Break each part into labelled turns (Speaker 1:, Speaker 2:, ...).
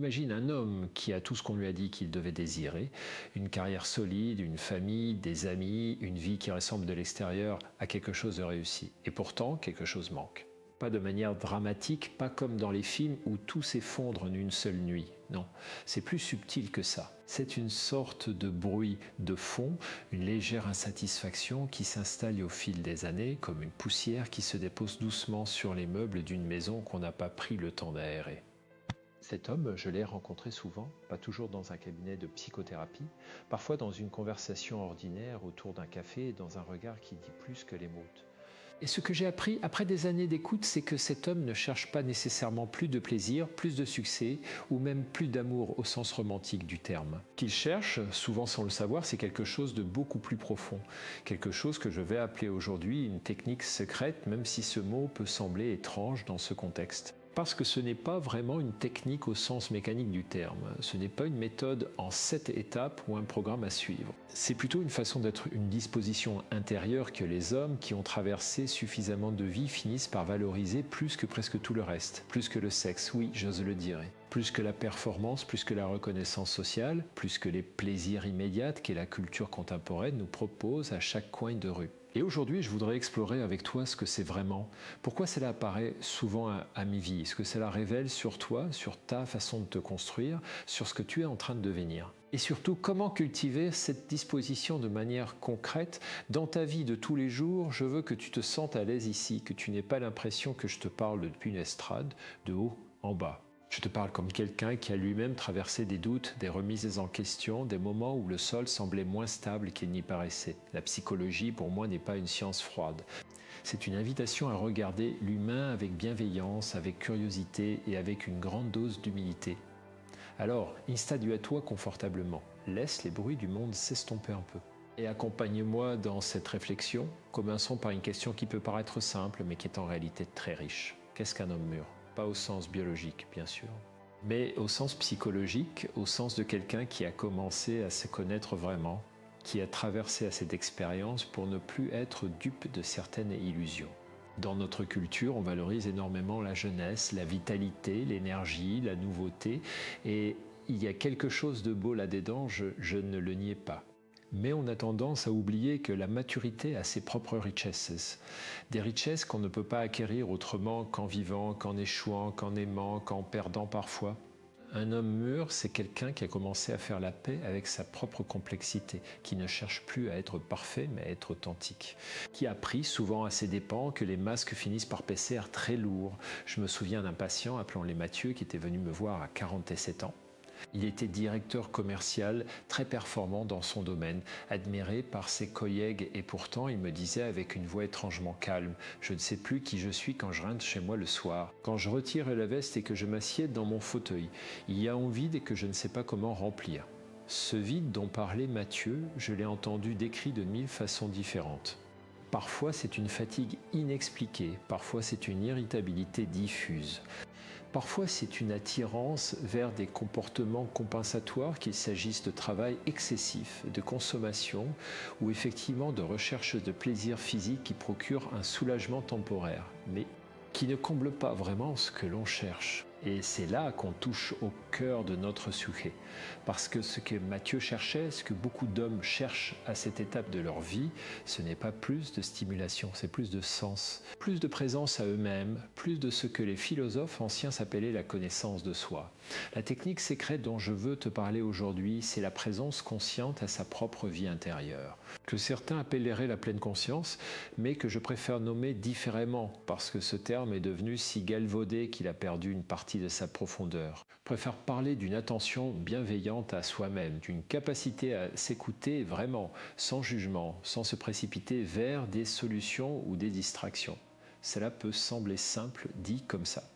Speaker 1: Imagine un homme qui a tout ce qu'on lui a dit qu'il devait désirer, une carrière solide, une famille, des amis, une vie qui ressemble de l'extérieur à quelque chose de réussi. Et pourtant, quelque chose manque. Pas de manière dramatique, pas comme dans les films où tout s'effondre en une seule nuit. Non, c'est plus subtil que ça. C'est une sorte de bruit de fond, une légère insatisfaction qui s'installe au fil des années, comme une poussière qui se dépose doucement sur les meubles d'une maison qu'on n'a pas pris le temps d'aérer. Cet homme, je l'ai rencontré souvent, pas toujours dans un cabinet de psychothérapie, parfois dans une conversation ordinaire autour d'un café et dans un regard qui dit plus que les mots. Et ce que j'ai appris après des années d'écoute, c'est que cet homme ne cherche pas nécessairement plus de plaisir, plus de succès ou même plus d'amour au sens romantique du terme. Qu'il cherche, souvent sans le savoir, c'est quelque chose de beaucoup plus profond. Quelque chose que je vais appeler aujourd'hui une technique secrète, même si ce mot peut sembler étrange dans ce contexte. Parce que ce n'est pas vraiment une technique au sens mécanique du terme. Ce n'est pas une méthode en 7 étapes ou un programme à suivre. C'est plutôt une façon d'être une disposition intérieure que les hommes qui ont traversé suffisamment de vie finissent par valoriser plus que presque tout le reste. Plus que le sexe, oui, j'ose le dire. Plus que la performance, plus que la reconnaissance sociale, plus que les plaisirs immédiats que la culture contemporaine nous propose à chaque coin de rue. Et aujourd'hui, je voudrais explorer avec toi ce que c'est vraiment. Pourquoi cela apparaît souvent à mi-vie? Ce que cela révèle sur toi, sur ta façon de te construire, sur ce que tu es en train de devenir. Et surtout, comment cultiver cette disposition de manière concrète dans ta vie de tous les jours. Je veux que tu te sentes à l'aise ici, que tu n'aies pas l'impression que je te parle depuis une estrade, de haut en bas. Je te parle comme quelqu'un qui a lui-même traversé des doutes, des remises en question, des moments où le sol semblait moins stable qu'il n'y paraissait. La psychologie, pour moi, n'est pas une science froide. C'est une invitation à regarder l'humain avec bienveillance, avec curiosité et avec une grande dose d'humilité. Alors, installe-toi confortablement. Laisse les bruits du monde s'estomper un peu. Et accompagne-moi dans cette réflexion. Commençons par une question qui peut paraître simple, mais qui est en réalité très riche. Qu'est-ce qu'un homme mûr ? Pas au sens biologique, bien sûr, mais au sens psychologique, au sens de quelqu'un qui a commencé à se connaître vraiment, qui a traversé à cette expérience pour ne plus être dupe de certaines illusions. Dans notre culture, on valorise énormément la jeunesse, la vitalité, l'énergie, la nouveauté, et il y a quelque chose de beau là-dedans, je ne le niais pas. Mais on a tendance à oublier que la maturité a ses propres richesses. Des richesses qu'on ne peut pas acquérir autrement qu'en vivant, qu'en échouant, qu'en aimant, qu'en perdant parfois. Un homme mûr, c'est quelqu'un qui a commencé à faire la paix avec sa propre complexité, qui ne cherche plus à être parfait, mais à être authentique. Qui a appris, souvent à ses dépens, que les masques finissent par peser très lourd. Je me souviens d'un patient, appelons-le Mathieu, qui était venu me voir à 47 ans. Il était directeur commercial, très performant dans son domaine, admiré par ses collègues et pourtant il me disait avec une voix étrangement calme « Je ne sais plus qui je suis quand je rentre chez moi le soir. Quand je retire la veste et que je m'assieds dans mon fauteuil, il y a un vide et que je ne sais pas comment remplir. » Ce vide dont parlait Mathieu, je l'ai entendu décrit de 1000 façons différentes. Parfois c'est une fatigue inexpliquée, parfois c'est une irritabilité diffuse. Parfois, c'est une attirance vers des comportements compensatoires, qu'il s'agisse de travail excessif, de consommation ou effectivement de recherche de plaisir physique qui procure un soulagement temporaire, mais qui ne comble pas vraiment ce que l'on cherche. Et c'est là qu'on touche au cœur de notre sujet. Parce que ce que Mathieu cherchait, ce que beaucoup d'hommes cherchent à cette étape de leur vie, ce n'est pas plus de stimulation, c'est plus de sens, plus de présence à eux-mêmes, plus de ce que les philosophes anciens s'appelaient la connaissance de soi. La technique secrète dont je veux te parler aujourd'hui, c'est la présence consciente à sa propre vie intérieure, que certains appelleraient la pleine conscience, mais que je préfère nommer différemment, parce que ce terme est devenu si galvaudé qu'il a perdu une partie de sa profondeur. Je préfère parler d'une attention bienveillante à soi-même, d'une capacité à s'écouter vraiment, sans jugement, sans se précipiter vers des solutions ou des distractions. Cela peut sembler simple dit comme ça.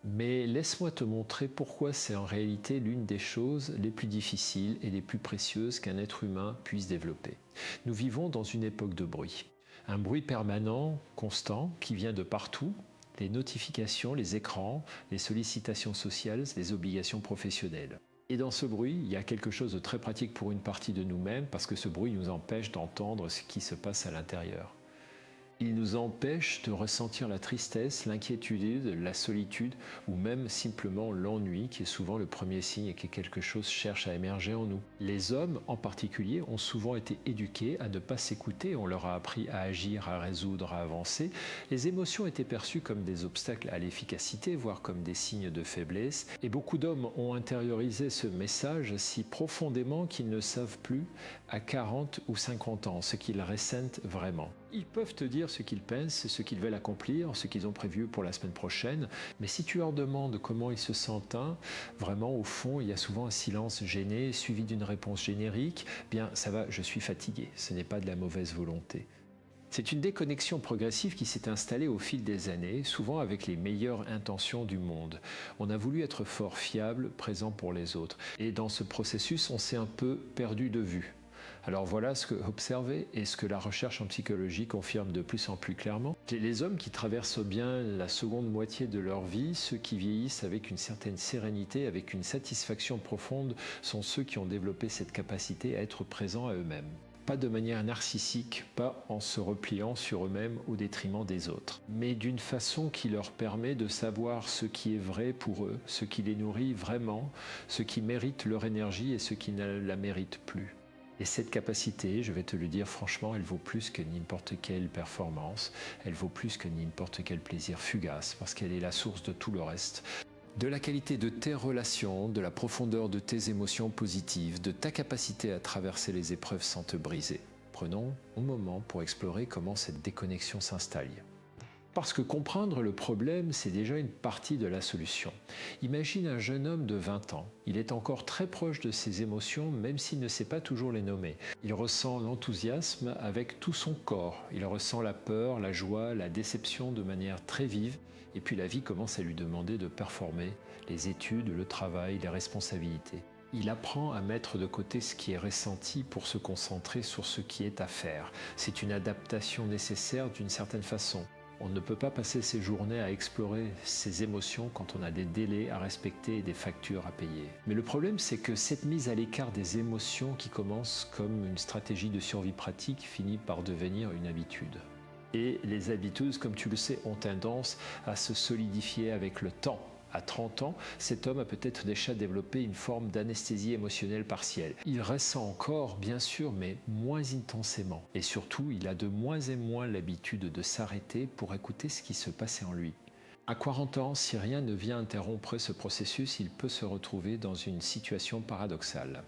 Speaker 1: Mais laisse-moi te montrer pourquoi c'est en réalité l'une des choses les plus difficiles et les plus précieuses qu'un être humain puisse développer. Nous vivons dans une époque de bruit. Un bruit permanent, constant, qui vient de partout, les notifications, les écrans, les sollicitations sociales, les obligations professionnelles. Et dans ce bruit, il y a quelque chose de très pratique pour une partie de nous-mêmes parce que ce bruit nous empêche d'entendre ce qui se passe à l'intérieur. Il nous empêche de ressentir la tristesse, l'inquiétude, la solitude ou même simplement l'ennui qui est souvent le premier signe que quelque chose cherche à émerger en nous. Les hommes en particulier ont souvent été éduqués à ne pas s'écouter, on leur a appris à agir, à résoudre, à avancer. Les émotions étaient perçues comme des obstacles à l'efficacité, voire comme des signes de faiblesse. Et beaucoup d'hommes ont intériorisé ce message si profondément qu'ils ne savent plus à 40 ou 50 ans ce qu'ils ressentent vraiment. Ils peuvent te dire ce qu'ils pensent, ce qu'ils veulent accomplir, ce qu'ils ont prévu pour la semaine prochaine, mais si tu leur demandes comment ils se sentent, vraiment au fond, il y a souvent un silence gêné suivi d'une réponse générique. Bien, ça va, je suis fatigué. Ce n'est pas de la mauvaise volonté. C'est une déconnexion progressive qui s'est installée au fil des années, souvent avec les meilleures intentions du monde. On a voulu être fort, fiable, présent pour les autres. Et dans ce processus, on s'est un peu perdu de vue. Alors voilà ce que observer et ce que la recherche en psychologie confirme de plus en plus clairement. Les hommes qui traversent bien la seconde moitié de leur vie, ceux qui vieillissent avec une certaine sérénité, avec une satisfaction profonde, sont ceux qui ont développé cette capacité à être présents à eux-mêmes. Pas de manière narcissique, pas en se repliant sur eux-mêmes au détriment des autres, mais d'une façon qui leur permet de savoir ce qui est vrai pour eux, ce qui les nourrit vraiment, ce qui mérite leur énergie et ce qui ne la mérite plus. Et cette capacité, je vais te le dire franchement, elle vaut plus que n'importe quelle performance, elle vaut plus que n'importe quel plaisir fugace, parce qu'elle est la source de tout le reste. De la qualité de tes relations, de la profondeur de tes émotions positives, de ta capacité à traverser les épreuves sans te briser. Prenons un moment pour explorer comment cette déconnexion s'installe. Parce que comprendre le problème, c'est déjà une partie de la solution. Imagine un jeune homme de 20 ans. Il est encore très proche de ses émotions, même s'il ne sait pas toujours les nommer. Il ressent l'enthousiasme avec tout son corps. Il ressent la peur, la joie, la déception de manière très vive. Et puis la vie commence à lui demander de performer, les études, le travail, les responsabilités. Il apprend à mettre de côté ce qui est ressenti pour se concentrer sur ce qui est à faire. C'est une adaptation nécessaire d'une certaine façon. On ne peut pas passer ses journées à explorer ses émotions quand on a des délais à respecter et des factures à payer. Mais le problème, c'est que cette mise à l'écart des émotions qui commence comme une stratégie de survie pratique finit par devenir une habitude. Et les habitudes, comme tu le sais, ont tendance à se solidifier avec le temps. À 30 ans, cet homme a peut-être déjà développé une forme d'anesthésie émotionnelle partielle. Il ressent encore, bien sûr, mais moins intensément. Et surtout, il a de moins en moins l'habitude de s'arrêter pour écouter ce qui se passait en lui. À 40 ans, si rien ne vient interrompre ce processus, il peut se retrouver dans une situation paradoxale.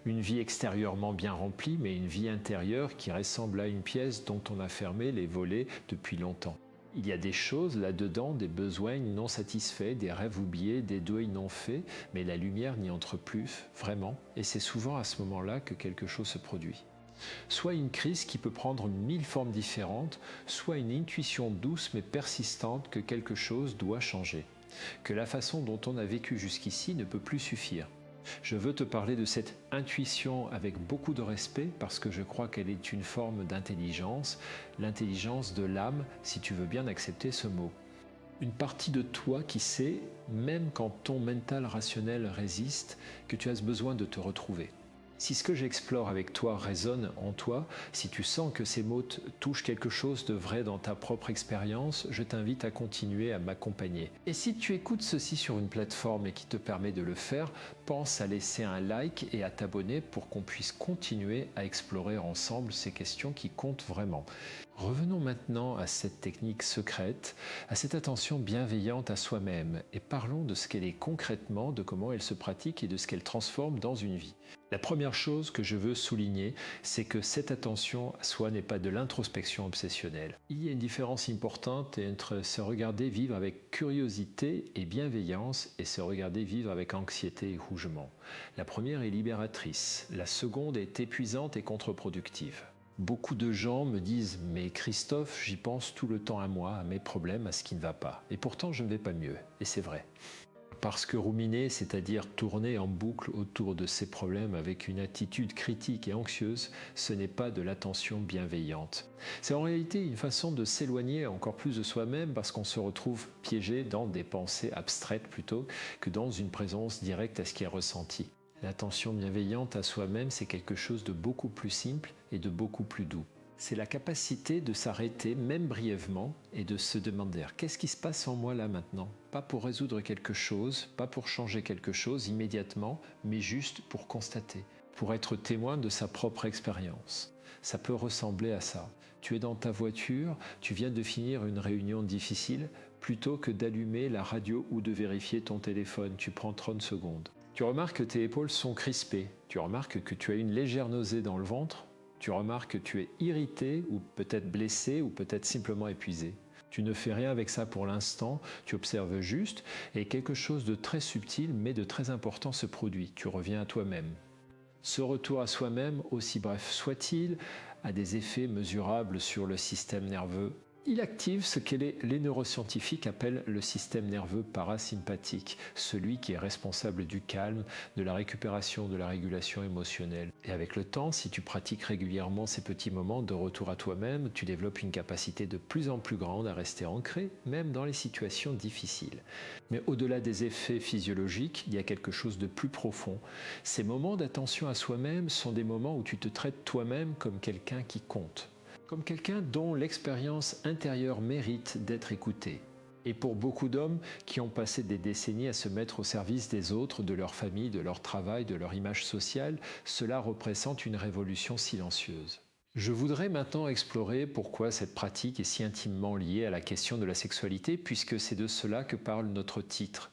Speaker 1: Une vie extérieurement bien remplie, mais une vie intérieure qui ressemble à une pièce dont on a fermé les volets depuis longtemps. Il y a des choses là-dedans, des besoins non satisfaits, des rêves oubliés, des deuils non faits, mais la lumière n'y entre plus, vraiment, et c'est souvent à ce moment-là que quelque chose se produit. Soit une crise qui peut prendre 1000 formes différentes, soit une intuition douce mais persistante que quelque chose doit changer, que la façon dont on a vécu jusqu'ici ne peut plus suffire. Je veux te parler de cette intuition avec beaucoup de respect parce que je crois qu'elle est une forme d'intelligence, l'intelligence de l'âme, si tu veux bien accepter ce mot. Une partie de toi qui sait, même quand ton mental rationnel résiste, que tu as besoin de te retrouver. Si ce que j'explore avec toi résonne en toi, si tu sens que ces mots touchent quelque chose de vrai dans ta propre expérience, je t'invite à continuer à m'accompagner. Et si tu écoutes ceci sur une plateforme et qui te permet de le faire, pense à laisser un like et à t'abonner pour qu'on puisse continuer à explorer ensemble ces questions qui comptent vraiment. Revenons maintenant à cette technique secrète, à cette attention bienveillante à soi-même et parlons de ce qu'elle est concrètement, de comment elle se pratique et de ce qu'elle transforme dans une vie. La première chose que je veux souligner, c'est que cette attention à soi n'est pas de l'introspection obsessionnelle. Il y a une différence importante entre se regarder vivre avec curiosité et bienveillance et se regarder vivre avec anxiété et rougement. La première est libératrice, la seconde est épuisante et contre-productive. Beaucoup de gens me disent « Mais Christophe, j'y pense tout le temps à moi, à mes problèmes, à ce qui ne va pas. Et pourtant, je ne vais pas mieux. » Et c'est vrai. Parce que ruminer, c'est-à-dire tourner en boucle autour de ces problèmes avec une attitude critique et anxieuse, ce n'est pas de l'attention bienveillante. C'est en réalité une façon de s'éloigner encore plus de soi-même parce qu'on se retrouve piégé dans des pensées abstraites plutôt que dans une présence directe à ce qui est ressenti. L'attention bienveillante à soi-même, c'est quelque chose de beaucoup plus simple et de beaucoup plus doux. C'est la capacité de s'arrêter, même brièvement, et de se demander qu'est-ce qui se passe en moi là maintenant? Pas pour résoudre quelque chose, pas pour changer quelque chose immédiatement, mais juste pour constater, pour être témoin de sa propre expérience. Ça peut ressembler à ça. Tu es dans ta voiture, tu viens de finir une réunion difficile, plutôt que d'allumer la radio ou de vérifier ton téléphone, tu prends 30 secondes. Tu remarques que tes épaules sont crispées, tu remarques que tu as une légère nausée dans le ventre, tu remarques que tu es irrité ou peut-être blessé ou peut-être simplement épuisé. Tu ne fais rien avec ça pour l'instant, tu observes juste et quelque chose de très subtil mais de très important se produit. Tu reviens à toi-même. Ce retour à soi-même, aussi bref soit-il, a des effets mesurables sur le système nerveux. Il active ce que les neuroscientifiques appellent le système nerveux parasympathique, celui qui est responsable du calme, de la récupération, de la régulation émotionnelle. Et avec le temps, si tu pratiques régulièrement ces petits moments de retour à toi-même, tu développes une capacité de plus en plus grande à rester ancré, même dans les situations difficiles. Mais au-delà des effets physiologiques, il y a quelque chose de plus profond. Ces moments d'attention à soi-même sont des moments où tu te traites toi-même comme quelqu'un qui compte. Comme quelqu'un dont l'expérience intérieure mérite d'être écoutée. Et pour beaucoup d'hommes qui ont passé des décennies à se mettre au service des autres, de leur famille, de leur travail, de leur image sociale, cela représente une révolution silencieuse. Je voudrais maintenant explorer pourquoi cette pratique est si intimement liée à la question de la sexualité, puisque c'est de cela que parle notre titre.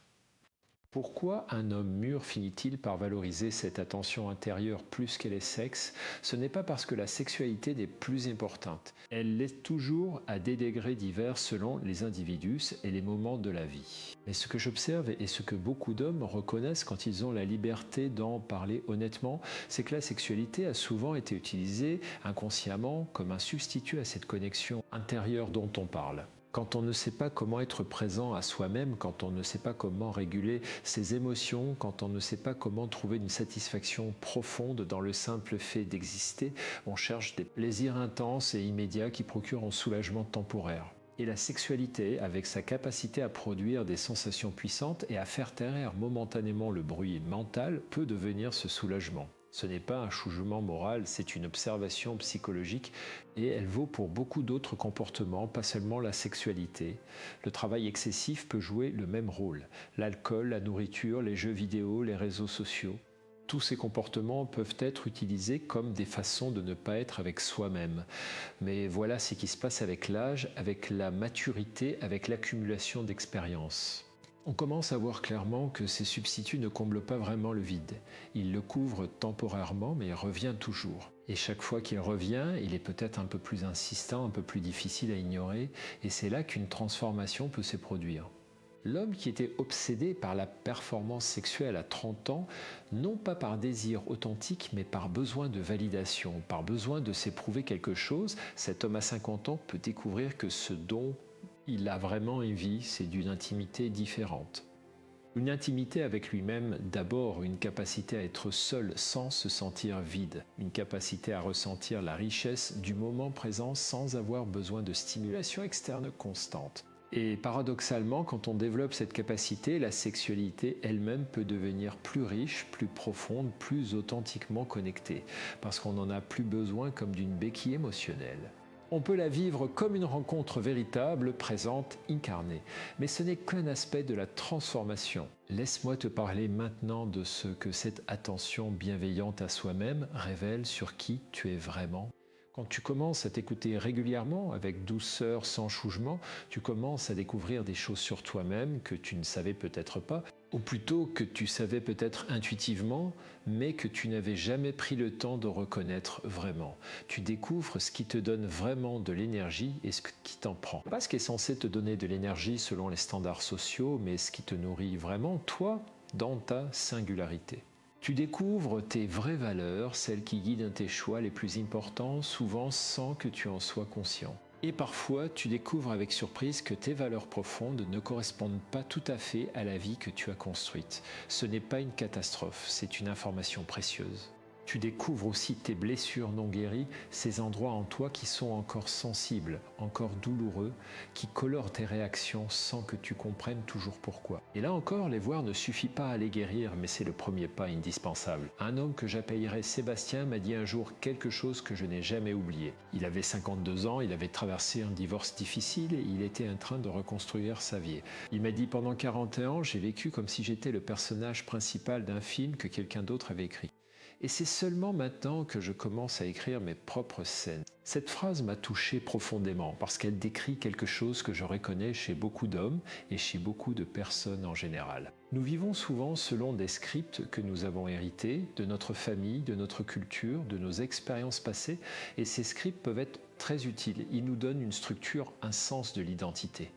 Speaker 1: Pourquoi un homme mûr finit-il par valoriser cette attention intérieure plus qu'elle est sexe? Ce n'est pas parce que la sexualité n'est plus importante. Elle l'est toujours à des degrés divers selon les individus et les moments de la vie. Mais ce que j'observe et ce que beaucoup d'hommes reconnaissent quand ils ont la liberté d'en parler honnêtement, c'est que la sexualité a souvent été utilisée inconsciemment comme un substitut à cette connexion intérieure dont on parle. Quand on ne sait pas comment être présent à soi-même, quand on ne sait pas comment réguler ses émotions, quand on ne sait pas comment trouver une satisfaction profonde dans le simple fait d'exister, on cherche des plaisirs intenses et immédiats qui procurent un soulagement temporaire. Et la sexualité, avec sa capacité à produire des sensations puissantes et à faire taire momentanément le bruit mental, peut devenir ce soulagement. Ce n'est pas un jugement moral, c'est une observation psychologique et elle vaut pour beaucoup d'autres comportements, pas seulement la sexualité. Le travail excessif peut jouer le même rôle. L'alcool, la nourriture, les jeux vidéo, les réseaux sociaux. Tous ces comportements peuvent être utilisés comme des façons de ne pas être avec soi-même. Mais voilà ce qui se passe avec l'âge, avec la maturité, avec l'accumulation d'expériences. On commence à voir clairement que ces substituts ne comblent pas vraiment le vide. Ils le couvrent temporairement, mais il revient toujours. Et chaque fois qu'il revient, il est peut-être un peu plus insistant, un peu plus difficile à ignorer, et c'est là qu'une transformation peut se produire. L'homme qui était obsédé par la performance sexuelle à 30 ans, non pas par désir authentique, mais par besoin de validation, par besoin de s'éprouver quelque chose, cet homme à 50 ans peut découvrir que ce dont il a vraiment envie, c'est d'une intimité différente. Une intimité avec lui-même, d'abord une capacité à être seul sans se sentir vide, une capacité à ressentir la richesse du moment présent sans avoir besoin de stimulation externe constante. Et paradoxalement, quand on développe cette capacité, la sexualité elle-même peut devenir plus riche, plus profonde, plus authentiquement connectée, parce qu'on n'en a plus besoin comme d'une béquille émotionnelle. On peut la vivre comme une rencontre véritable, présente, incarnée. Mais ce n'est qu'un aspect de la transformation. Laisse-moi te parler maintenant de ce que cette attention bienveillante à soi-même révèle sur qui tu es vraiment. Quand tu commences à t'écouter régulièrement, avec douceur, sans jugement, tu commences à découvrir des choses sur toi-même que tu ne savais peut-être pas, ou plutôt que tu savais peut-être intuitivement, mais que tu n'avais jamais pris le temps de reconnaître vraiment. Tu découvres ce qui te donne vraiment de l'énergie et ce qui t'en prend. Pas ce qui est censé te donner de l'énergie selon les standards sociaux, mais ce qui te nourrit vraiment, toi, dans ta singularité. Tu découvres tes vraies valeurs, celles qui guident tes choix les plus importants, souvent sans que tu en sois conscient. Et parfois, tu découvres avec surprise que tes valeurs profondes ne correspondent pas tout à fait à la vie que tu as construite. Ce n'est pas une catastrophe, c'est une information précieuse. Tu découvres aussi tes blessures non guéries, ces endroits en toi qui sont encore sensibles, encore douloureux, qui colorent tes réactions sans que tu comprennes toujours pourquoi. Et là encore, les voir ne suffit pas à les guérir, mais c'est le premier pas indispensable. Un homme que j'appellerais Sébastien m'a dit un jour quelque chose que je n'ai jamais oublié. Il avait 52 ans, il avait traversé un divorce difficile et il était en train de reconstruire sa vie. Il m'a dit pendant 41 ans, j'ai vécu comme si j'étais le personnage principal d'un film que quelqu'un d'autre avait écrit. Et c'est seulement maintenant que je commence à écrire mes propres scènes. Cette phrase m'a touché profondément parce qu'elle décrit quelque chose que je reconnais chez beaucoup d'hommes et chez beaucoup de personnes en général. Nous vivons souvent selon des scripts que nous avons hérités de notre famille, de notre culture, de nos expériences passées, et ces scripts peuvent être très utiles. Ils nous donnent une structure, un sens de l'identité.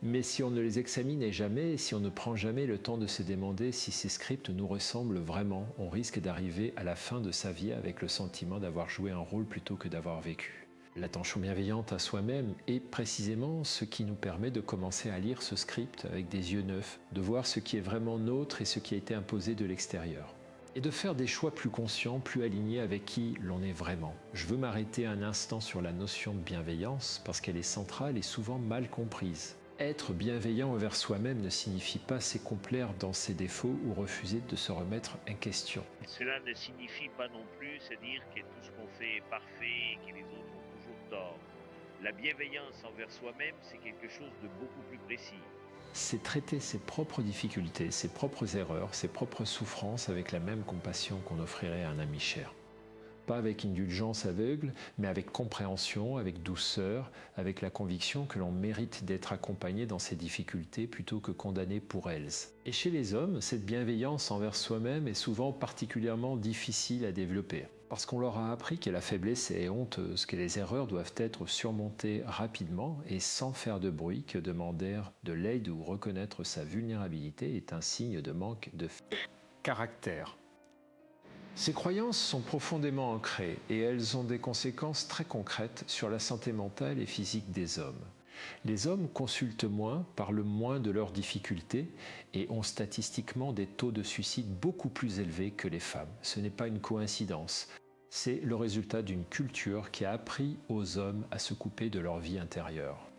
Speaker 1: Mais si on ne les examine jamais, si on ne prend jamais le temps de se demander si ces scripts nous ressemblent vraiment, on risque d'arriver à la fin de sa vie avec le sentiment d'avoir joué un rôle plutôt que d'avoir vécu. L'attention bienveillante à soi-même est précisément ce qui nous permet de commencer à lire ce script avec des yeux neufs, de voir ce qui est vraiment nôtre et ce qui a été imposé de l'extérieur. Et de faire des choix plus conscients, plus alignés avec qui l'on est vraiment. Je veux m'arrêter un instant sur la notion de bienveillance parce qu'elle est centrale et souvent mal comprise. Être bienveillant envers soi-même ne signifie pas s'accomplir dans ses défauts ou refuser de se remettre en question.
Speaker 2: Cela ne signifie pas non plus se dire que tout ce qu'on fait est parfait et que les autres ont toujours tort. La bienveillance envers soi-même, c'est quelque chose de beaucoup plus précis.
Speaker 1: C'est traiter ses propres difficultés, ses propres erreurs, ses propres souffrances avec la même compassion qu'on offrirait à un ami cher. Pas avec indulgence aveugle, mais avec compréhension, avec douceur, avec la conviction que l'on mérite d'être accompagné dans ses difficultés plutôt que condamné pour elles. Et chez les hommes, cette bienveillance envers soi-même est souvent particulièrement difficile à développer. Parce qu'on leur a appris que la faiblesse est honteuse, que les erreurs doivent être surmontées rapidement et sans faire de bruit, que demander de l'aide ou reconnaître sa vulnérabilité est un signe de manque de caractère. Ces croyances sont profondément ancrées et elles ont des conséquences très concrètes sur la santé mentale et physique des hommes. Les hommes consultent moins, parlent moins de leurs difficultés et ont statistiquement des taux de suicide beaucoup plus élevés que les femmes. Ce n'est pas une coïncidence. C'est le résultat d'une culture qui a appris aux hommes à se couper de leur vie intérieure.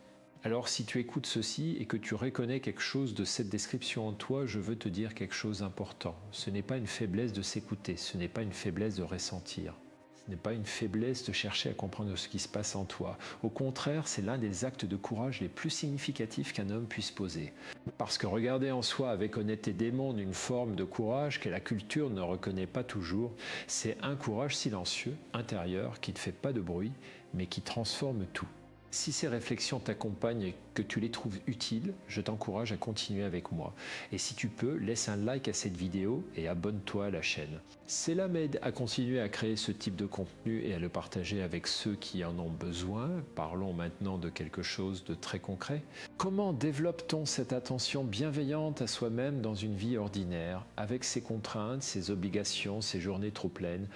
Speaker 1: Alors si tu écoutes ceci et que tu reconnais quelque chose de cette description en toi, je veux te dire quelque chose d'important. Ce n'est pas une faiblesse de s'écouter, ce n'est pas une faiblesse de ressentir. Ce n'est pas une faiblesse de chercher à comprendre ce qui se passe en toi. Au contraire, c'est l'un des actes de courage les plus significatifs qu'un homme puisse poser. Parce que regarder en soi avec honnêteté démontre une forme de courage que la culture ne reconnaît pas toujours. C'est un courage silencieux, intérieur, qui ne fait pas de bruit, mais qui transforme tout. Si ces réflexions t'accompagnent et que tu les trouves utiles, je t'encourage à continuer avec moi. Et si tu peux, laisse un like à cette vidéo et abonne-toi à la chaîne. Cela m'aide à continuer à créer ce type de contenu et à le partager avec ceux qui en ont besoin. Parlons maintenant de quelque chose de très concret. Comment développe-t-on cette attention bienveillante à soi-même dans une vie ordinaire, avec ses contraintes, ses obligations, ses journées trop pleines?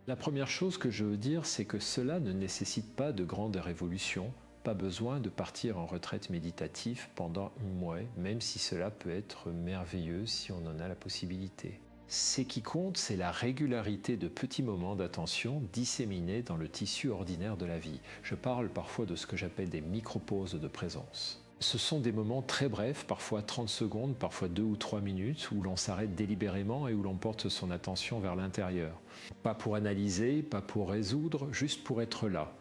Speaker 1: La première chose que je veux dire, c'est que cela ne nécessite pas de grandes révolutions. Pas besoin de partir en retraite méditative pendant un mois, même si cela peut être merveilleux si on en a la possibilité. Ce qui compte, c'est la régularité de petits moments d'attention disséminés dans le tissu ordinaire de la vie. Je parle parfois de ce que j'appelle des micro-pauses de présence. Ce sont des moments très brefs, parfois 30 secondes, parfois 2 ou 3 minutes, où l'on s'arrête délibérément et où l'on porte son attention vers l'intérieur. Pas pour analyser, pas pour résoudre, juste pour être là.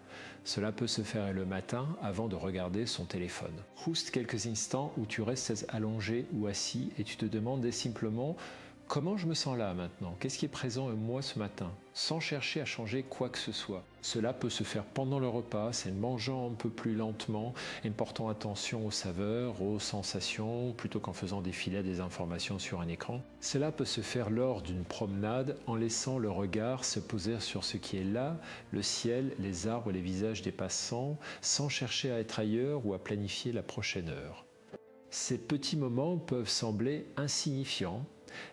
Speaker 1: Cela peut se faire le matin avant de regarder son téléphone. Juste quelques instants où tu restes allongé ou assis et tu te demandes simplement comment je me sens là maintenant? Qu'est-ce qui est présent en moi ce matin? Sans chercher à changer quoi que ce soit. Cela peut se faire pendant le repas, c'est en mangeant un peu plus lentement, en portant attention aux saveurs, aux sensations, plutôt qu'en faisant défiler des informations sur un écran. Cela peut se faire lors d'une promenade, en laissant le regard se poser sur ce qui est là, le ciel, les arbres, les visages des passants, sans chercher à être ailleurs ou à planifier la prochaine heure. Ces petits moments peuvent sembler insignifiants,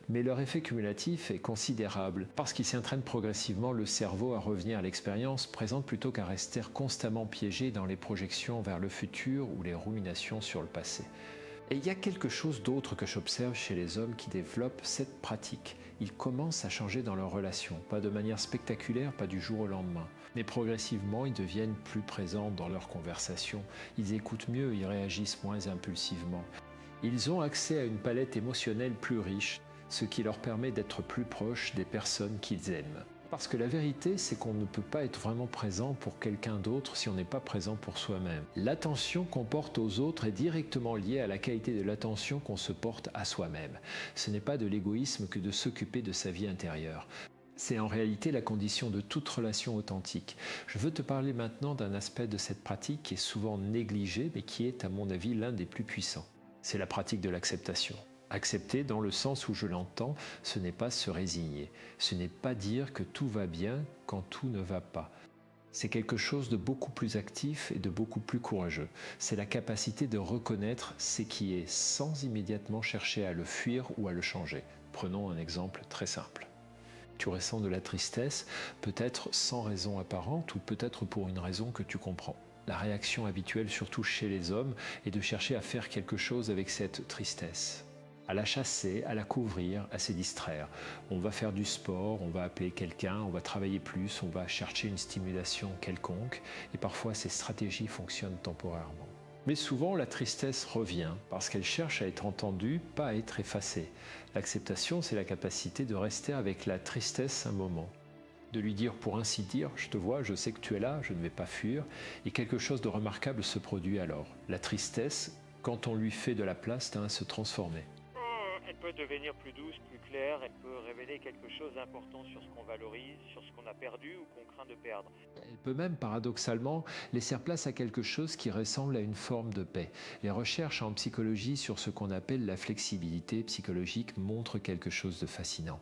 Speaker 1: mais leur effet cumulatif est considérable parce qu'il s'entraîne progressivement le cerveau à revenir à l'expérience présente plutôt qu'à rester constamment piégé dans les projections vers le futur ou les ruminations sur le passé. Et il y a quelque chose d'autre que j'observe chez les hommes qui développent cette pratique. Ils commencent à changer dans leurs relations, pas de manière spectaculaire, pas du jour au lendemain. Mais progressivement, ils deviennent plus présents dans leurs conversations. Ils écoutent mieux, ils réagissent moins impulsivement. Ils ont accès à une palette émotionnelle plus riche, ce qui leur permet d'être plus proches des personnes qu'ils aiment. Parce que la vérité, c'est qu'on ne peut pas être vraiment présent pour quelqu'un d'autre si on n'est pas présent pour soi-même. L'attention qu'on porte aux autres est directement liée à la qualité de l'attention qu'on se porte à soi-même. Ce n'est pas de l'égoïsme que de s'occuper de sa vie intérieure. C'est en réalité la condition de toute relation authentique. Je veux te parler maintenant d'un aspect de cette pratique qui est souvent négligé, mais qui est à mon avis l'un des plus puissants. C'est la pratique de l'acceptation. Accepter dans le sens où je l'entends, ce n'est pas se résigner. Ce n'est pas dire que tout va bien quand tout ne va pas. C'est quelque chose de beaucoup plus actif et de beaucoup plus courageux. C'est la capacité de reconnaître ce qui est sans immédiatement chercher à le fuir ou à le changer. Prenons un exemple très simple. Tu ressens de la tristesse, peut-être sans raison apparente ou peut-être pour une raison que tu comprends. La réaction habituelle, surtout chez les hommes, est de chercher à faire quelque chose avec cette tristesse. À la chasser, à la couvrir, à se distraire. On va faire du sport, on va appeler quelqu'un, on va travailler plus, on va chercher une stimulation quelconque, et parfois ces stratégies fonctionnent temporairement. Mais souvent, la tristesse revient parce qu'elle cherche à être entendue, pas à être effacée. L'acceptation, c'est la capacité de rester avec la tristesse un moment. De lui dire, pour ainsi dire, je te vois, je sais que tu es là, je ne vais pas fuir, et quelque chose de remarquable se produit alors. La tristesse, quand on lui fait de la place, tend à se transformer.
Speaker 3: Elle peut devenir plus douce, plus claire, elle peut révéler quelque chose d'important sur ce qu'on valorise, sur ce qu'on a perdu ou qu'on craint de perdre.
Speaker 1: Elle peut même, paradoxalement, laisser place à quelque chose qui ressemble à une forme de paix. Les recherches en psychologie sur ce qu'on appelle la flexibilité psychologique montrent quelque chose de fascinant.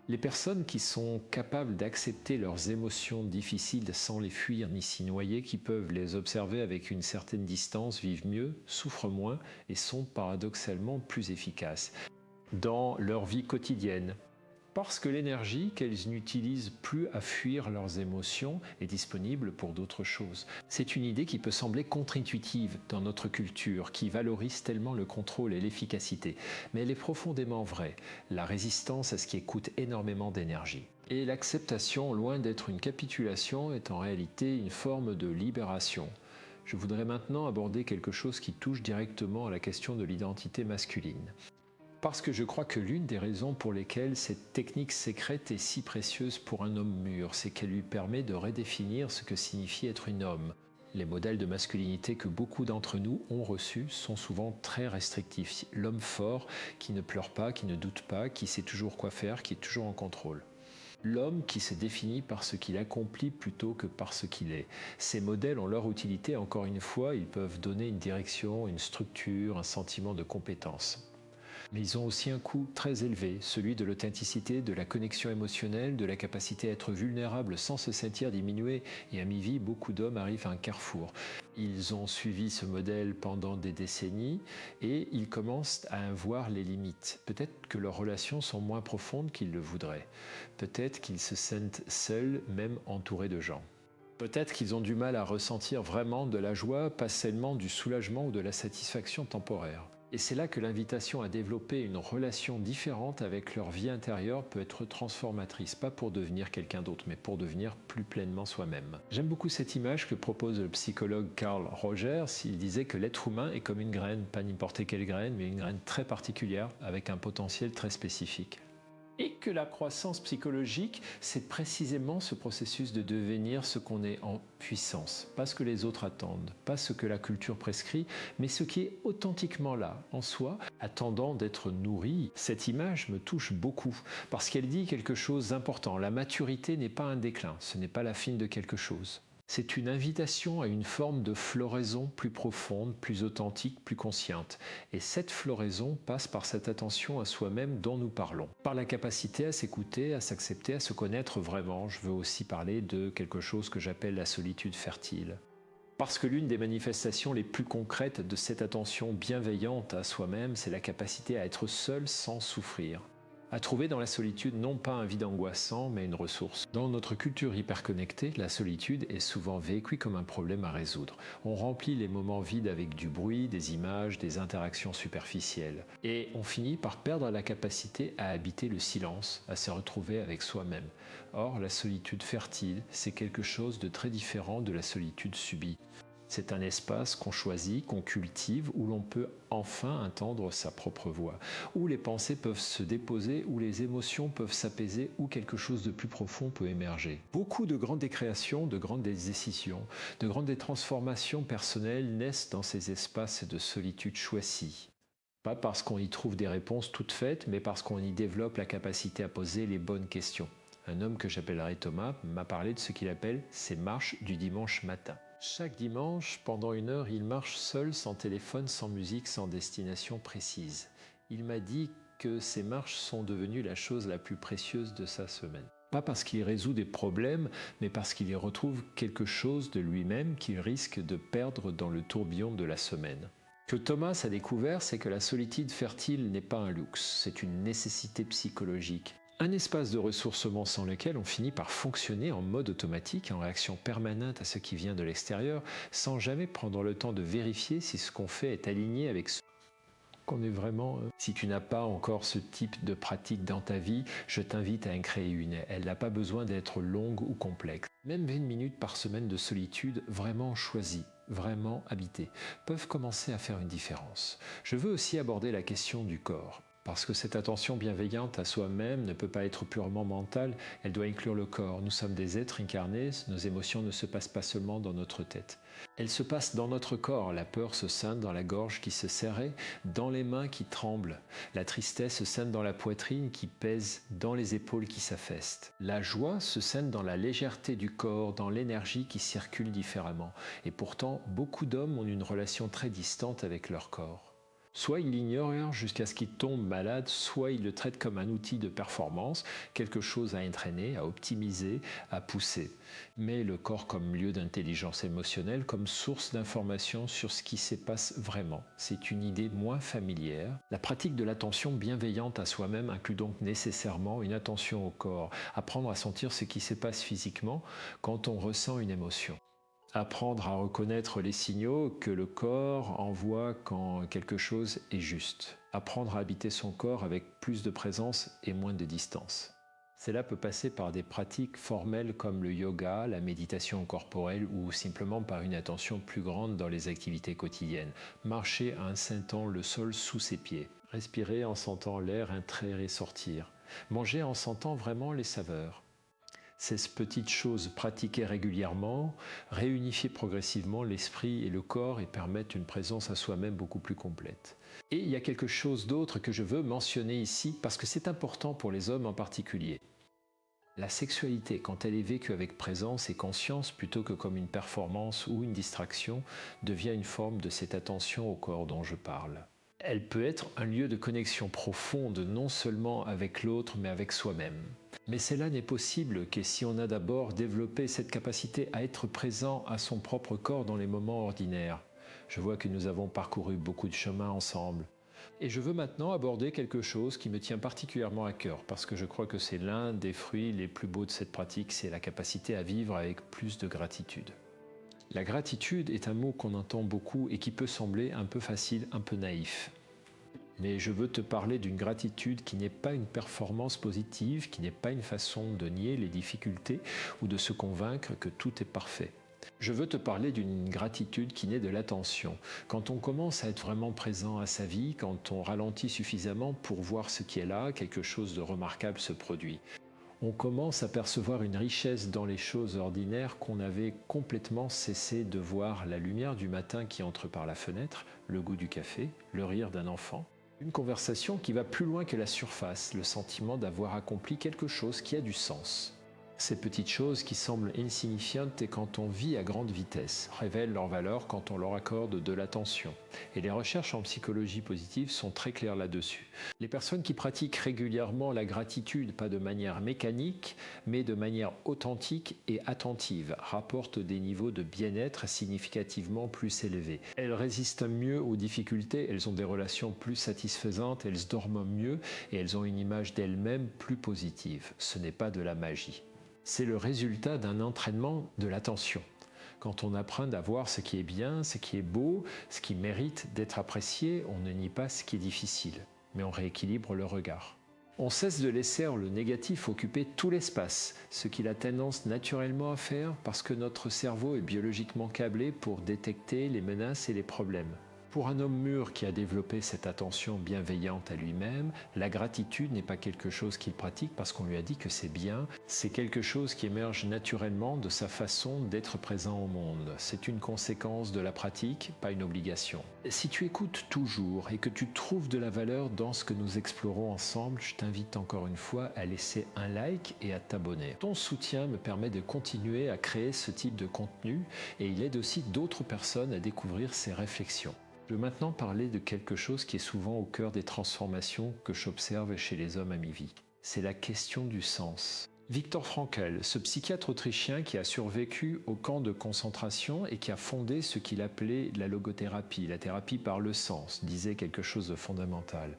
Speaker 1: Les personnes qui sont capables d'accepter leurs émotions difficiles sans les fuir ni s'y noyer, qui peuvent les observer avec une certaine distance, vivent mieux, souffrent moins et sont paradoxalement plus efficaces dans leur vie quotidienne. Parce que l'énergie qu'elles n'utilisent plus à fuir leurs émotions est disponible pour d'autres choses. C'est une idée qui peut sembler contre-intuitive dans notre culture, qui valorise tellement le contrôle et l'efficacité. Mais elle est profondément vraie. La résistance à ce qui coûte énormément d'énergie. Et l'acceptation, loin d'être une capitulation, est en réalité une forme de libération. Je voudrais maintenant aborder quelque chose qui touche directement à la question de l'identité masculine. Parce que je crois que l'une des raisons pour lesquelles cette technique secrète est si précieuse pour un homme mûr, c'est qu'elle lui permet de redéfinir ce que signifie être un homme. Les modèles de masculinité que beaucoup d'entre nous ont reçus sont souvent très restrictifs. L'homme fort, qui ne pleure pas, qui ne doute pas, qui sait toujours quoi faire, qui est toujours en contrôle. L'homme qui se définit par ce qu'il accomplit plutôt que par ce qu'il est. Ces modèles ont leur utilité, encore une fois, ils peuvent donner une direction, une structure, un sentiment de compétence. Mais ils ont aussi un coût très élevé, celui de l'authenticité, de la connexion émotionnelle, de la capacité à être vulnérable sans se sentir diminué. Et à mi-vie, beaucoup d'hommes arrivent à un carrefour. Ils ont suivi ce modèle pendant des décennies et ils commencent à en voir les limites. Peut-être que leurs relations sont moins profondes qu'ils le voudraient. Peut-être qu'ils se sentent seuls, même entourés de gens. Peut-être qu'ils ont du mal à ressentir vraiment de la joie, pas seulement du soulagement ou de la satisfaction temporaire. Et c'est là que l'invitation à développer une relation différente avec leur vie intérieure peut être transformatrice, pas pour devenir quelqu'un d'autre, mais pour devenir plus pleinement soi-même. J'aime beaucoup cette image que propose le psychologue Carl Rogers. Il disait que l'être humain est comme une graine, pas n'importe quelle graine, mais une graine très particulière, avec un potentiel très spécifique. Et que la croissance psychologique, c'est précisément ce processus de devenir ce qu'on est en puissance. Pas ce que les autres attendent, pas ce que la culture prescrit, mais ce qui est authentiquement là, en soi, attendant d'être nourri. Cette image me touche beaucoup, parce qu'elle dit quelque chose d'important. La maturité n'est pas un déclin, ce n'est pas la fin de quelque chose. C'est une invitation à une forme de floraison plus profonde, plus authentique, plus consciente. Et cette floraison passe par cette attention à soi-même dont nous parlons. Par la capacité à s'écouter, à s'accepter, à se connaître vraiment. Je veux aussi parler de quelque chose que j'appelle la solitude fertile. Parce que l'une des manifestations les plus concrètes de cette attention bienveillante à soi-même, c'est la capacité à être seul sans souffrir. À trouver dans la solitude non pas un vide angoissant, mais une ressource. Dans notre culture hyperconnectée, la solitude est souvent vécue comme un problème à résoudre. On remplit les moments vides avec du bruit, des images, des interactions superficielles. Et on finit par perdre la capacité à habiter le silence, à se retrouver avec soi-même. Or, la solitude fertile, c'est quelque chose de très différent de la solitude subie. C'est un espace qu'on choisit, qu'on cultive, où l'on peut enfin entendre sa propre voix, où les pensées peuvent se déposer, où les émotions peuvent s'apaiser, où quelque chose de plus profond peut émerger. Beaucoup de grandes décréations, de grandes décisions, de grandes transformations personnelles naissent dans ces espaces de solitude choisis. Pas parce qu'on y trouve des réponses toutes faites, mais parce qu'on y développe la capacité à poser les bonnes questions. Un homme que j'appellerai Thomas m'a parlé de ce qu'il appelle ses marches du dimanche matin. Chaque dimanche, pendant 1 heure, il marche seul, sans téléphone, sans musique, sans destination précise. Il m'a dit que ces marches sont devenues la chose la plus précieuse de sa semaine. Pas parce qu'il résout des problèmes, mais parce qu'il y retrouve quelque chose de lui-même qu'il risque de perdre dans le tourbillon de la semaine. Ce que Thomas a découvert, c'est que la solitude fertile n'est pas un luxe, c'est une nécessité psychologique. Un espace de ressourcement sans lequel on finit par fonctionner en mode automatique, en réaction permanente à ce qui vient de l'extérieur, sans jamais prendre le temps de vérifier si ce qu'on fait est aligné avec ce qu'on est vraiment. Si tu n'as pas encore ce type de pratique dans ta vie, je t'invite à en créer une. Elle n'a pas besoin d'être longue ou complexe. Même 20 minutes par semaine de solitude vraiment choisie, vraiment habitée, peuvent commencer à faire une différence. Je veux aussi aborder la question du corps. Parce que cette attention bienveillante à soi-même ne peut pas être purement mentale, elle doit inclure le corps. Nous sommes des êtres incarnés, nos émotions ne se passent pas seulement dans notre tête. Elles se passent dans notre corps. La peur se scinde dans la gorge qui se serrait, dans les mains qui tremblent. La tristesse se scinde dans la poitrine qui pèse, dans les épaules qui s'affaissent. La joie se scinde dans la légèreté du corps, dans l'énergie qui circule différemment. Et pourtant, beaucoup d'hommes ont une relation très distante avec leur corps. Soit ils l'ignorent jusqu'à ce qu'ils tombent malades, soit ils le traitent comme un outil de performance, quelque chose à entraîner, à optimiser, à pousser. Mais le corps comme lieu d'intelligence émotionnelle, comme source d'information sur ce qui se passe vraiment, c'est une idée moins familière. La pratique de l'attention bienveillante à soi-même inclut donc nécessairement une attention au corps, apprendre à sentir ce qui se passe physiquement quand on ressent une émotion. Apprendre à reconnaître les signaux que le corps envoie quand quelque chose est juste. Apprendre à habiter son corps avec plus de présence et moins de distance. Cela peut passer par des pratiques formelles comme le yoga, la méditation corporelle ou simplement par une attention plus grande dans les activités quotidiennes. Marcher en sentant le sol sous ses pieds. Respirer en sentant l'air entrer et sortir. Manger en sentant vraiment les saveurs. Ces petites choses pratiquées régulièrement réunifient progressivement l'esprit et le corps et permettent une présence à soi-même beaucoup plus complète. Et il y a quelque chose d'autre que je veux mentionner ici parce que c'est important pour les hommes en particulier. La sexualité, quand elle est vécue avec présence et conscience plutôt que comme une performance ou une distraction, devient une forme de cette attention au corps dont je parle. Elle peut être un lieu de connexion profonde non seulement avec l'autre mais avec soi-même. Mais cela n'est possible que si on a d'abord développé cette capacité à être présent à son propre corps dans les moments ordinaires. Je vois que nous avons parcouru beaucoup de chemin ensemble. Et je veux maintenant aborder quelque chose qui me tient particulièrement à cœur, parce que je crois que c'est l'un des fruits les plus beaux de cette pratique, c'est la capacité à vivre avec plus de gratitude. La gratitude est un mot qu'on entend beaucoup et qui peut sembler un peu facile, un peu naïf. Mais je veux te parler d'une gratitude qui n'est pas une performance positive, qui n'est pas une façon de nier les difficultés ou de se convaincre que tout est parfait. Je veux te parler d'une gratitude qui naît de l'attention. Quand on commence à être vraiment présent à sa vie, quand on ralentit suffisamment pour voir ce qui est là, quelque chose de remarquable se produit. On commence à percevoir une richesse dans les choses ordinaires qu'on avait complètement cessé de voir. La lumière du matin qui entre par la fenêtre, le goût du café, le rire d'un enfant. Une conversation qui va plus loin que la surface, le sentiment d'avoir accompli quelque chose qui a du sens. Ces petites choses qui semblent insignifiantes et quand on vit à grande vitesse révèlent leur valeur quand on leur accorde de l'attention. Et les recherches en psychologie positive sont très claires là-dessus. Les personnes qui pratiquent régulièrement la gratitude, pas de manière mécanique, mais de manière authentique et attentive, rapportent des niveaux de bien-être significativement plus élevés. Elles résistent mieux aux difficultés, elles ont des relations plus satisfaisantes, elles dorment mieux et elles ont une image d'elles-mêmes plus positive. Ce n'est pas de la magie. C'est le résultat d'un entraînement de l'attention. Quand on apprend à voir ce qui est bien, ce qui est beau, ce qui mérite d'être apprécié, on ne nie pas ce qui est difficile, mais on rééquilibre le regard. On cesse de laisser le négatif occuper tout l'espace, ce qu'il a tendance naturellement à faire parce que notre cerveau est biologiquement câblé pour détecter les menaces et les problèmes. Pour un homme mûr qui a développé cette attention bienveillante à lui-même, la gratitude n'est pas quelque chose qu'il pratique parce qu'on lui a dit que c'est bien, c'est quelque chose qui émerge naturellement de sa façon d'être présent au monde. C'est une conséquence de la pratique, pas une obligation. Si tu écoutes toujours et que tu trouves de la valeur dans ce que nous explorons ensemble, je t'invite encore une fois à laisser un like et à t'abonner. Ton soutien me permet de continuer à créer ce type de contenu et il aide aussi d'autres personnes à découvrir ces réflexions. Je veux maintenant parler de quelque chose qui est souvent au cœur des transformations que j'observe chez les hommes à mi-vie. C'est la question du sens. Viktor Frankl, ce psychiatre autrichien qui a survécu au camp de concentration et qui a fondé ce qu'il appelait la logothérapie, la thérapie par le sens, disait quelque chose de fondamental.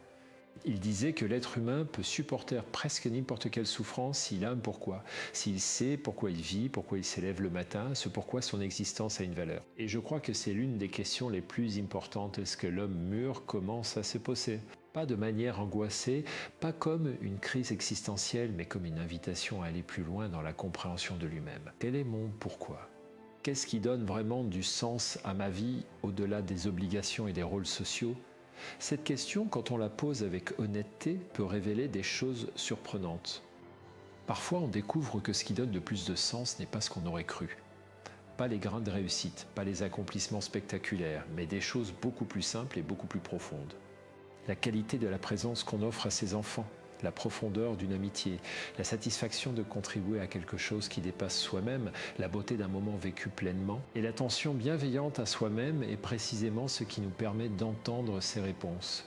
Speaker 1: Il disait que l'être humain peut supporter presque n'importe quelle souffrance s'il a un pourquoi, s'il sait pourquoi il vit, pourquoi il s'élève le matin, ce pourquoi son existence a une valeur. Et je crois que c'est l'une des questions les plus importantes. Est-ce que l'homme mûr commence à se poser ? Pas de manière angoissée, pas comme une crise existentielle, mais comme une invitation à aller plus loin dans la compréhension de lui-même. Quel est mon pourquoi ? Qu'est-ce qui donne vraiment du sens à ma vie au-delà des obligations et des rôles sociaux ? Cette question, quand on la pose avec honnêteté, peut révéler des choses surprenantes. Parfois, on découvre que ce qui donne le plus de sens n'est pas ce qu'on aurait cru. Pas les grains de réussite, pas les accomplissements spectaculaires, mais des choses beaucoup plus simples et beaucoup plus profondes. La qualité de la présence qu'on offre à ses enfants, la profondeur d'une amitié, la satisfaction de contribuer à quelque chose qui dépasse soi-même, la beauté d'un moment vécu pleinement, et l'attention bienveillante à soi-même est précisément ce qui nous permet d'entendre ces réponses.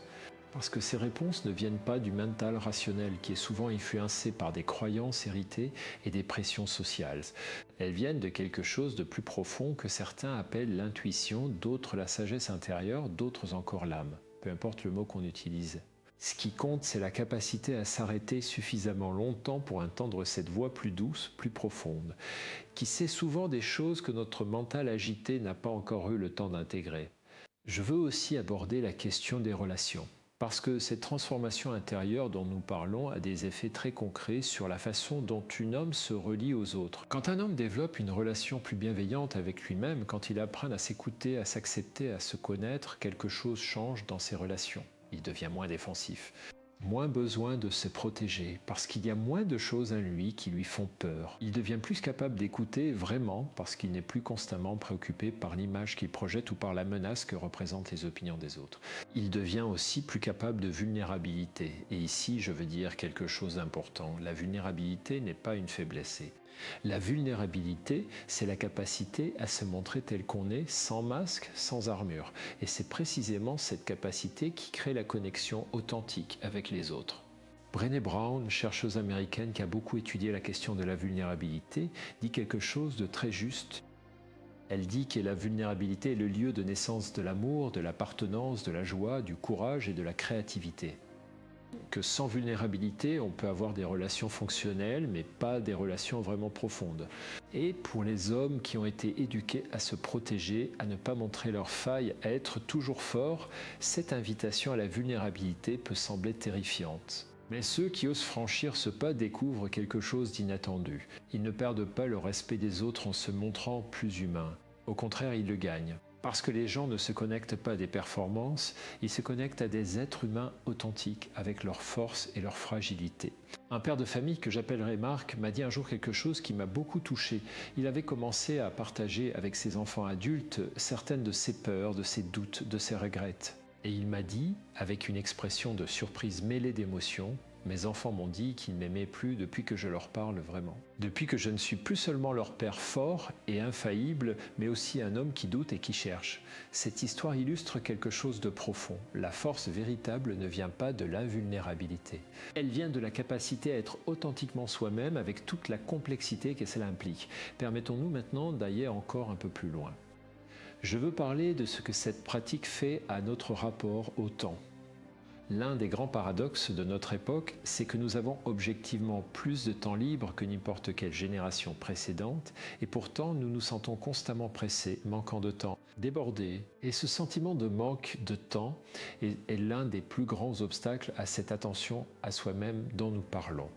Speaker 1: Parce que ces réponses ne viennent pas du mental rationnel qui est souvent influencé par des croyances héritées et des pressions sociales. Elles viennent de quelque chose de plus profond que certains appellent l'intuition, d'autres la sagesse intérieure, d'autres encore l'âme, peu importe le mot qu'on utilise. Ce qui compte, c'est la capacité à s'arrêter suffisamment longtemps pour entendre cette voix plus douce, plus profonde, qui sait souvent des choses que notre mental agité n'a pas encore eu le temps d'intégrer. Je veux aussi aborder la question des relations, parce que cette transformation intérieure dont nous parlons a des effets très concrets sur la façon dont un homme se relie aux autres. Quand un homme développe une relation plus bienveillante avec lui-même, quand il apprend à s'écouter, à s'accepter, à se connaître, quelque chose change dans ses relations. Il devient moins défensif, moins besoin de se protéger, parce qu'il y a moins de choses en lui qui lui font peur. Il devient plus capable d'écouter vraiment, parce qu'il n'est plus constamment préoccupé par l'image qu'il projette ou par la menace que représentent les opinions des autres. Il devient aussi plus capable de vulnérabilité. Et ici, je veux dire quelque chose d'important. La vulnérabilité n'est pas une faiblesse. La vulnérabilité, c'est la capacité à se montrer tel qu'on est, sans masque, sans armure. Et c'est précisément cette capacité qui crée la connexion authentique avec les autres. Brené Brown, chercheuse américaine qui a beaucoup étudié la question de la vulnérabilité, dit quelque chose de très juste. Elle dit que la vulnérabilité est le lieu de naissance de l'amour, de l'appartenance, de la joie, du courage et de la créativité. Que sans vulnérabilité, on peut avoir des relations fonctionnelles, mais pas des relations vraiment profondes. Et pour les hommes qui ont été éduqués à se protéger, à ne pas montrer leurs failles, à être toujours forts, cette invitation à la vulnérabilité peut sembler terrifiante. Mais ceux qui osent franchir ce pas découvrent quelque chose d'inattendu. Ils ne perdent pas le respect des autres en se montrant plus humains. Au contraire, ils le gagnent. Parce que les gens ne se connectent pas à des performances, ils se connectent à des êtres humains authentiques, avec leurs forces et leurs fragilités. Un père de famille que j'appellerai Marc m'a dit un jour quelque chose qui m'a beaucoup touché. Il avait commencé à partager avec ses enfants adultes certaines de ses peurs, de ses doutes, de ses regrets. Et il m'a dit, avec une expression de surprise mêlée d'émotion, Mes enfants m'ont dit qu'ils ne m'aimaient plus depuis que je leur parle vraiment. Depuis que je ne suis plus seulement leur père fort et infaillible, mais aussi un homme qui doute et qui cherche. Cette histoire illustre quelque chose de profond. La force véritable ne vient pas de l'invulnérabilité. Elle vient de la capacité à être authentiquement soi-même avec toute la complexité que cela implique. Permettons-nous maintenant d'aller encore un peu plus loin. Je veux parler de ce que cette pratique fait à notre rapport au temps. L'un des grands paradoxes de notre époque, c'est que nous avons objectivement plus de temps libre que n'importe quelle génération précédente, et pourtant nous nous sentons constamment pressés, manquant de temps, débordés. Et ce sentiment de manque de temps est l'un des plus grands obstacles à cette attention à soi-même dont nous parlons.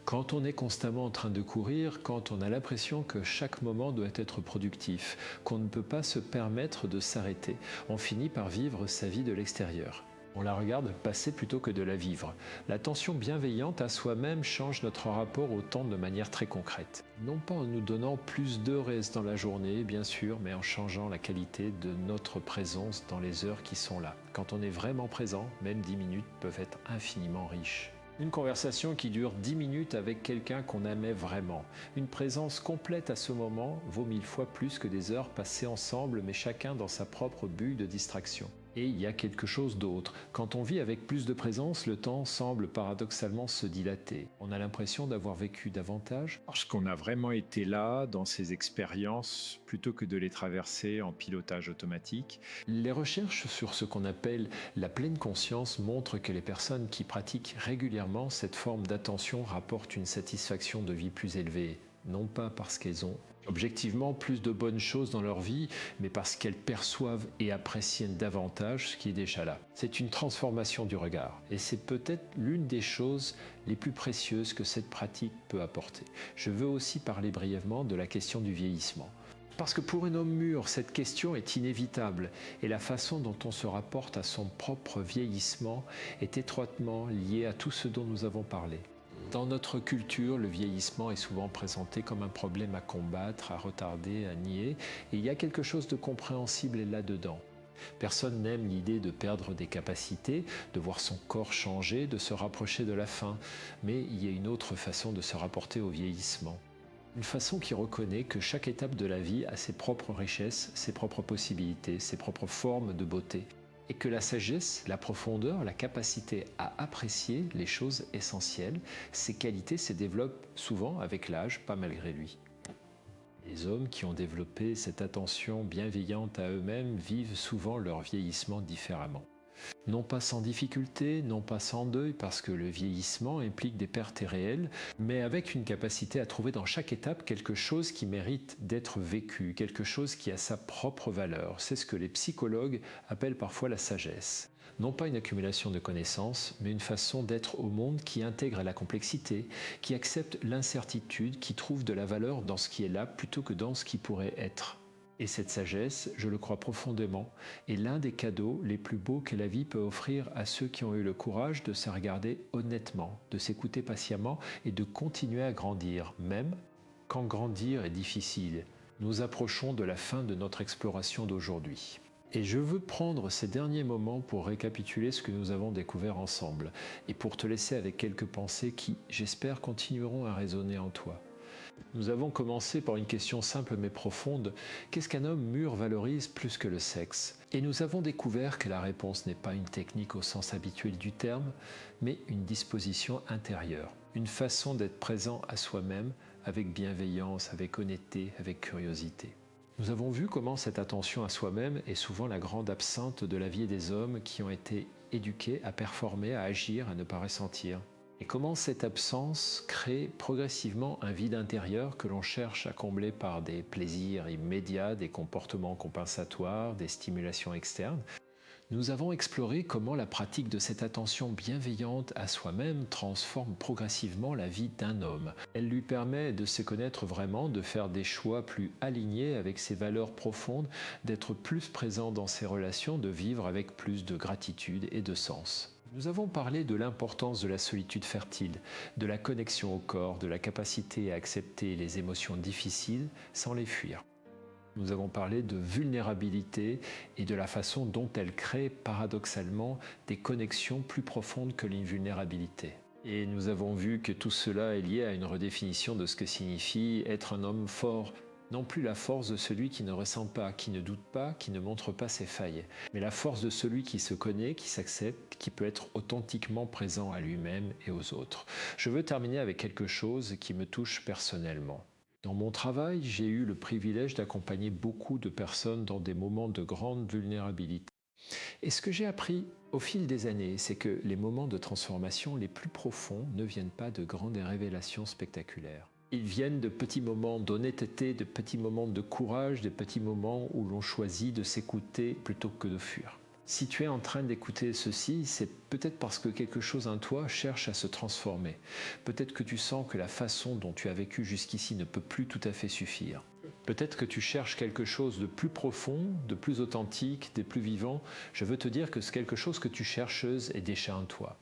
Speaker 1: Quand on est constamment en train de courir, quand on a l'impression que chaque moment doit être productif, qu'on ne peut pas se permettre de s'arrêter, on finit par vivre sa vie de l'extérieur. On la regarde passer plutôt que de la vivre. L'attention bienveillante à soi-même change notre rapport au temps de manière très concrète. Non pas en nous donnant plus d'heures dans la journée, bien sûr, mais en changeant la qualité de notre présence dans les heures qui sont là. Quand on est vraiment présent, même 10 minutes peuvent être infiniment riches. Une conversation qui dure 10 minutes avec quelqu'un qu'on aimait vraiment. Une présence complète à ce moment vaut 1000 fois plus que des heures passées ensemble, mais chacun dans sa propre bulle de distraction. Et il y a quelque chose d'autre. Quand on vit avec plus de présence, le temps semble paradoxalement se dilater. On a l'impression d'avoir vécu davantage parce qu'on a vraiment été là dans ces expériences plutôt que de les traverser en pilotage automatique. Les recherches sur ce qu'on appelle la pleine conscience montrent que les personnes qui pratiquent régulièrement cette forme d'attention rapportent une satisfaction de vie plus élevée. Non pas parce qu'elles ont objectivement plus de bonnes choses dans leur vie, mais parce qu'elles perçoivent et apprécient davantage ce qui est déjà là. C'est une transformation du regard, et c'est peut-être l'une des choses les plus précieuses que cette pratique peut apporter. Je veux aussi parler brièvement de la question du vieillissement. Parce que pour un homme mûr, cette question est inévitable, et la façon dont on se rapporte à son propre vieillissement est étroitement liée à tout ce dont nous avons parlé. Dans notre culture, le vieillissement est souvent présenté comme un problème à combattre, à retarder, à nier, et il y a quelque chose de compréhensible là-dedans. Personne n'aime l'idée de perdre des capacités, de voir son corps changer, de se rapprocher de la fin, mais il y a une autre façon de se rapporter au vieillissement. Une façon qui reconnaît que chaque étape de la vie a ses propres richesses, ses propres possibilités, ses propres formes de beauté. Et que la sagesse, la profondeur, la capacité à apprécier les choses essentielles, ces qualités se développent souvent avec l'âge, pas malgré lui. Les hommes qui ont développé cette attention bienveillante à eux-mêmes vivent souvent leur vieillissement différemment. Non pas sans difficulté, non pas sans deuil, parce que le vieillissement implique des pertes réelles, mais avec une capacité à trouver dans chaque étape quelque chose qui mérite d'être vécu, quelque chose qui a sa propre valeur. C'est ce que les psychologues appellent parfois la sagesse. Non pas une accumulation de connaissances, mais une façon d'être au monde qui intègre la complexité, qui accepte l'incertitude, qui trouve de la valeur dans ce qui est là plutôt que dans ce qui pourrait être. Et cette sagesse, je le crois profondément, est l'un des cadeaux les plus beaux que la vie peut offrir à ceux qui ont eu le courage de se regarder honnêtement, de s'écouter patiemment et de continuer à grandir, même quand grandir est difficile. Nous approchons de la fin de notre exploration d'aujourd'hui. Et je veux prendre ces derniers moments pour récapituler ce que nous avons découvert ensemble et pour te laisser avec quelques pensées qui, j'espère, continueront à résonner en toi. Nous avons commencé par une question simple mais profonde. Qu'est-ce qu'un homme mûr valorise plus que le sexe? Et nous avons découvert que la réponse n'est pas une technique au sens habituel du terme, mais une disposition intérieure, une façon d'être présent à soi-même avec bienveillance, avec honnêteté, avec curiosité. Nous avons vu comment cette attention à soi-même est souvent la grande absente de la vie des hommes qui ont été éduqués à performer, à agir, à ne pas ressentir. Et comment cette absence crée progressivement un vide intérieur que l'on cherche à combler par des plaisirs immédiats, des comportements compensatoires, des stimulations externes. Nous avons exploré comment la pratique de cette attention bienveillante à soi-même transforme progressivement la vie d'un homme. Elle lui permet de se connaître vraiment, de faire des choix plus alignés avec ses valeurs profondes, d'être plus présent dans ses relations, de vivre avec plus de gratitude et de sens. Nous avons parlé de l'importance de la solitude fertile, de la connexion au corps, de la capacité à accepter les émotions difficiles sans les fuir. Nous avons parlé de vulnérabilité et de la façon dont elle crée paradoxalement des connexions plus profondes que l'invulnérabilité. Et nous avons vu que tout cela est lié à une redéfinition de ce que signifie être un homme fort. Non plus la force de celui qui ne ressent pas, qui ne doute pas, qui ne montre pas ses failles, mais la force de celui qui se connaît, qui s'accepte, qui peut être authentiquement présent à lui-même et aux autres. Je veux terminer avec quelque chose qui me touche personnellement. Dans mon travail, j'ai eu le privilège d'accompagner beaucoup de personnes dans des moments de grande vulnérabilité. Et ce que j'ai appris au fil des années, c'est que les moments de transformation les plus profonds ne viennent pas de grandes révélations spectaculaires. Ils viennent de petits moments d'honnêteté, de petits moments de courage, de petits moments où l'on choisit de s'écouter plutôt que de fuir. Si tu es en train d'écouter ceci, c'est peut-être parce que quelque chose en toi cherche à se transformer. Peut-être que tu sens que la façon dont tu as vécu jusqu'ici ne peut plus tout à fait suffire. Peut-être que tu cherches quelque chose de plus profond, de plus authentique, de plus vivant. Je veux te dire que ce quelque chose que tu cherches est déjà en toi.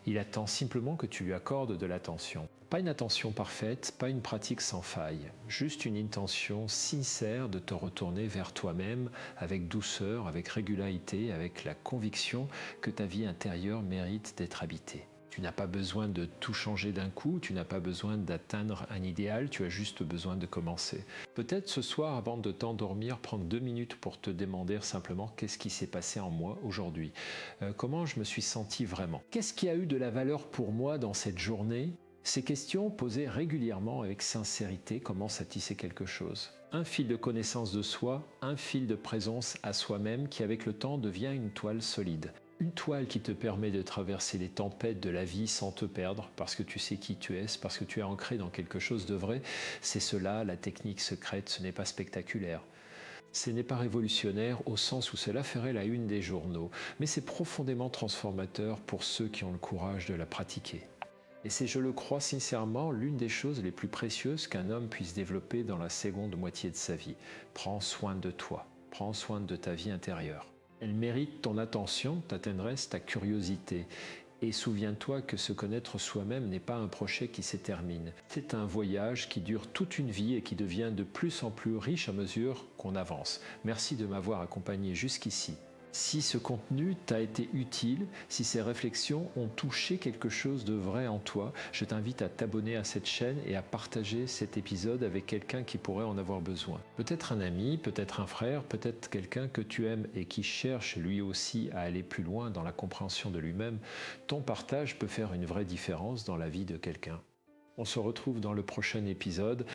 Speaker 1: Il attend simplement que tu lui accordes de l'attention. Pas une attention parfaite, pas une pratique sans faille, juste une intention sincère de te retourner vers toi-même avec douceur, avec régularité, avec la conviction que ta vie intérieure mérite d'être habitée. Tu n'as pas besoin de tout changer d'un coup, tu n'as pas besoin d'atteindre un idéal, tu as juste besoin de commencer. Peut-être ce soir, avant de t'endormir, prendre 2 minutes pour te demander simplement qu'est-ce qui s'est passé en moi aujourd'hui, comment je me suis senti vraiment. Qu'est-ce qui a eu de la valeur pour moi dans cette journée? Ces questions posées régulièrement avec sincérité commencent à tisser quelque chose. Un fil de connaissance de soi, un fil de présence à soi-même qui avec le temps devient une toile solide. Une toile qui te permet de traverser les tempêtes de la vie sans te perdre, parce que tu sais qui tu es, parce que tu es ancré dans quelque chose de vrai. C'est cela, la technique secrète, ce n'est pas spectaculaire. Ce n'est pas révolutionnaire au sens où cela ferait la une des journaux, mais c'est profondément transformateur pour ceux qui ont le courage de la pratiquer. Et c'est, je le crois sincèrement, l'une des choses les plus précieuses qu'un homme puisse développer dans la seconde moitié de sa vie. Prends soin de toi, prends soin de ta vie intérieure. Elle mérite ton attention, ta tendresse, ta curiosité. Et souviens-toi que se connaître soi-même n'est pas un projet qui se termine. C'est un voyage qui dure toute une vie et qui devient de plus en plus riche à mesure qu'on avance. Merci de m'avoir accompagné jusqu'ici. Si ce contenu t'a été utile, si ces réflexions ont touché quelque chose de vrai en toi, je t'invite à t'abonner à cette chaîne et à partager cet épisode avec quelqu'un qui pourrait en avoir besoin. Peut-être un ami, peut-être un frère, peut-être quelqu'un que tu aimes et qui cherche lui aussi à aller plus loin dans la compréhension de lui-même. Ton partage peut faire une vraie différence dans la vie de quelqu'un. On se retrouve dans le prochain épisode.